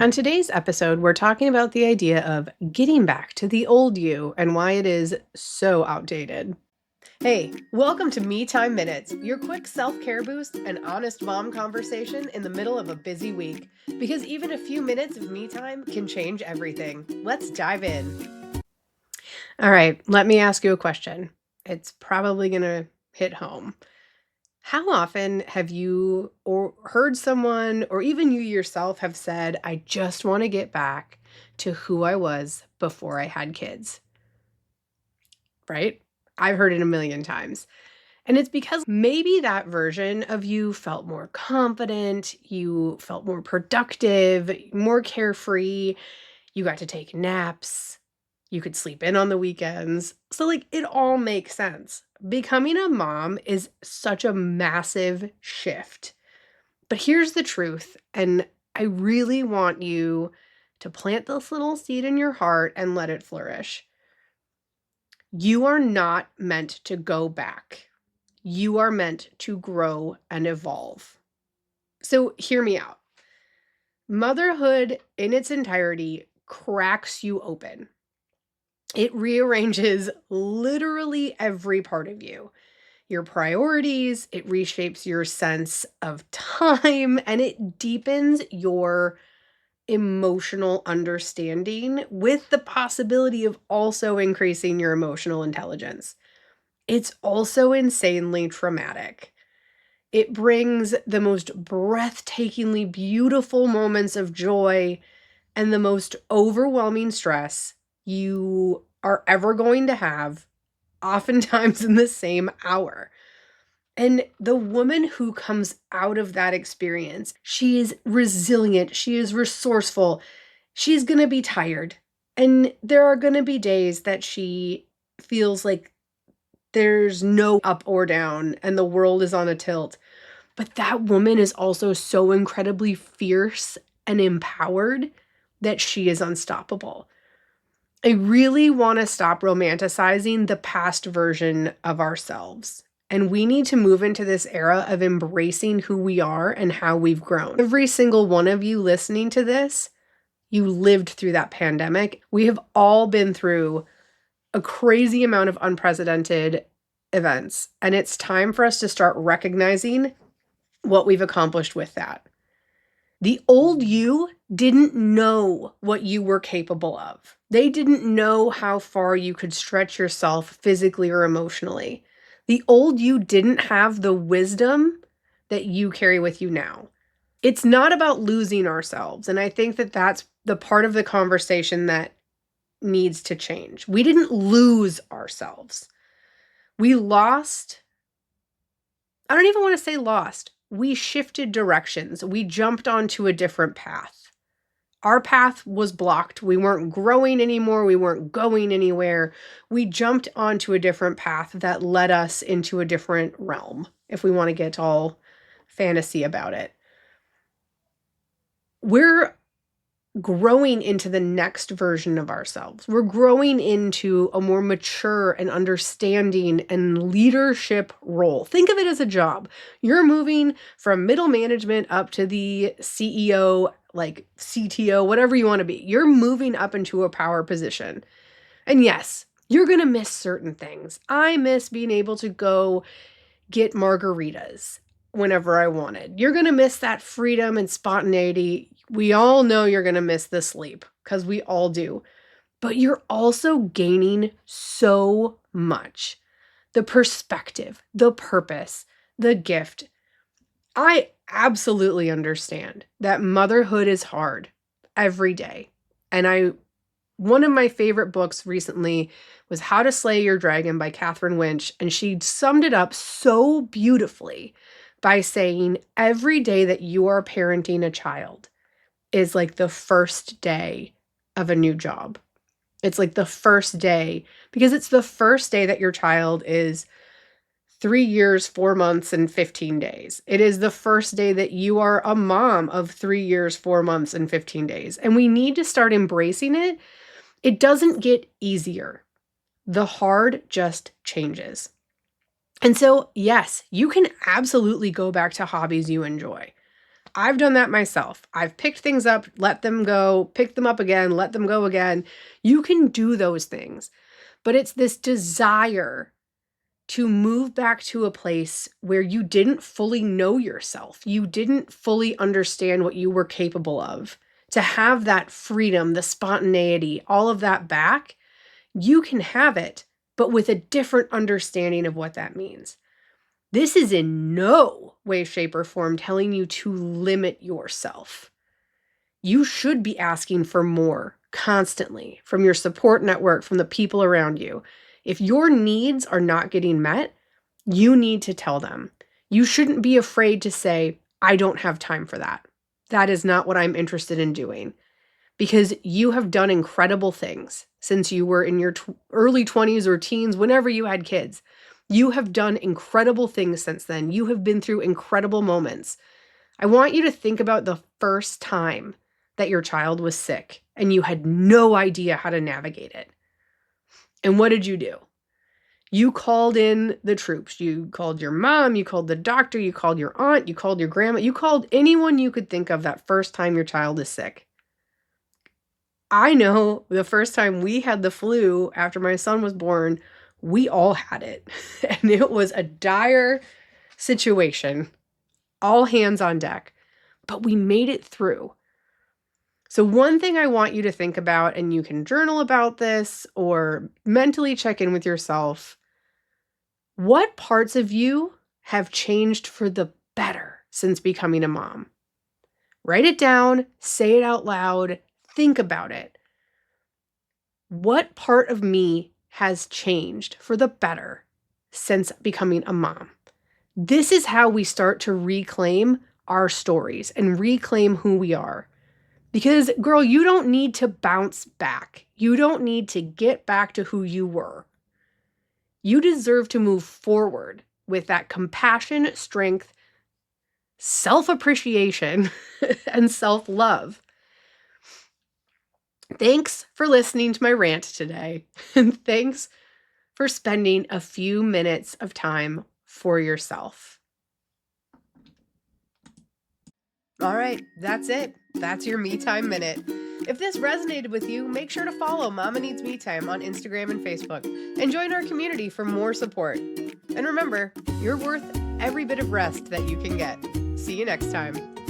On today's episode, we're talking about the idea of getting back to the old you and why it is so outdated. Hey, welcome to Me Time Minutes, your quick self care boost and honest mom conversation in the middle of a busy week. Because even a few minutes of me time can change everything. Let's dive in. All right, let me ask you a question. It's probably going to hit home. How often have you or heard someone or even you yourself have said, I just want to get back to who I was before I had kids? Right? I've heard it a million times. And it's because maybe that version of you felt more confident, you felt more productive, more carefree, you got to take naps, you could sleep in on the weekends. So, it all makes sense. Becoming a mom is such a massive shift. But here's the truth, and I really want you to plant this little seed in your heart and let it flourish. You are not meant to go back. You are meant to grow and evolve. So, hear me out. Motherhood in its entirety cracks you open. It rearranges literally every part of you. Your priorities, it reshapes your sense of time, and it deepens your emotional understanding with the possibility of also increasing your emotional intelligence. It's also insanely traumatic. It brings the most breathtakingly beautiful moments of joy and the most overwhelming stress you are ever going to have, oftentimes in the same hour. And the woman who comes out of that experience, she is resilient, she is resourceful, she's gonna be tired. And there are gonna be days that she feels like there's no up or down and the world is on a tilt. But that woman is also so incredibly fierce and empowered that she is unstoppable. I really want to stop romanticizing the past version of ourselves. And we need to move into this era of embracing who we are and how we've grown. Every single one of you listening to this, you lived through that pandemic. We have all been through a crazy amount of unprecedented events. And it's time for us to start recognizing what we've accomplished with that. The old you didn't know what you were capable of. They didn't know how far you could stretch yourself physically or emotionally. The old you didn't have the wisdom that you carry with you now. It's not about losing ourselves. And I think that that's the part of the conversation that needs to change. We didn't lose ourselves. We lost. I don't even want to say lost. We shifted directions. We jumped onto a different path. Our path was blocked. We weren't growing anymore. We weren't going anywhere. We jumped onto a different path that led us into a different realm, if we want to get all fantasy about it. We're growing into the next version of ourselves. We're growing into a more mature and understanding and leadership role. Think of it as a job. You're moving from middle management up to the CEO, like CTO, whatever you want to be. You're moving up into a power position. And yes, you're going to miss certain things. I miss being able to go get margaritas whenever I wanted. You're going to miss that freedom and spontaneity. We all know you're going to miss the sleep because we all do. But you're also gaining so much. The perspective, the purpose, the gift. I absolutely understand that motherhood is hard every day. And one of my favorite books recently was How to Slay Your Dragon by Catherine Winch, and she summed it up so beautifully by saying every day that you are parenting a child is like the first day of a new job. It's like the first day, because it's the first day that your child is 3 years, 4 months, and 15 days. It is the first day that you are a mom of 3 years, 4 months, and 15 days. And we need to start embracing it. It doesn't get easier. The hard just changes. And so, yes, you can absolutely go back to hobbies you enjoy. I've done that myself. I've picked things up, let them go, pick them up again, let them go again. You can do those things, but it's this desire to move back to a place where you didn't fully know yourself. You didn't fully understand what you were capable of. To have that freedom, the spontaneity, all of that back, you can have it, but with a different understanding of what that means. This is in no way, shape, or form telling you to limit yourself. You should be asking for more constantly from your support network, from the people around you. If your needs are not getting met, you need to tell them. You shouldn't be afraid to say, I don't have time for that. That is not what I'm interested in doing. Because you have done incredible things since you were in your early 20s or teens, whenever you had kids. You have done incredible things since then. You have been through incredible moments. I want you to think about the first time that your child was sick and you had no idea how to navigate it. And what did you do? You called in the troops. You called your mom, you called the doctor, you called your aunt, you called your grandma, you called anyone you could think of that first time your child is sick. I know the first time we had the flu after my son was born, we all had it. And it was a dire situation, all hands on deck, but we made it through. So one thing I want you to think about, and you can journal about this or mentally check in with yourself, what parts of you have changed for the better since becoming a mom? Write it down, say it out loud, think about it. What part of me has changed for the better since becoming a mom? This is how we start to reclaim our stories and reclaim who we are. Because, girl, you don't need to bounce back. You don't need to get back to who you were. You deserve to move forward with that compassion, strength, self-appreciation, and self-love. Thanks for listening to my rant today. And thanks for spending a few minutes of time for yourself. All right, that's it. That's your Me Time Minute. If this resonated with you, make sure to follow Mama Needs Me Time on Instagram and Facebook and join our community for more support. And remember, you're worth every bit of rest that you can get. See you next time.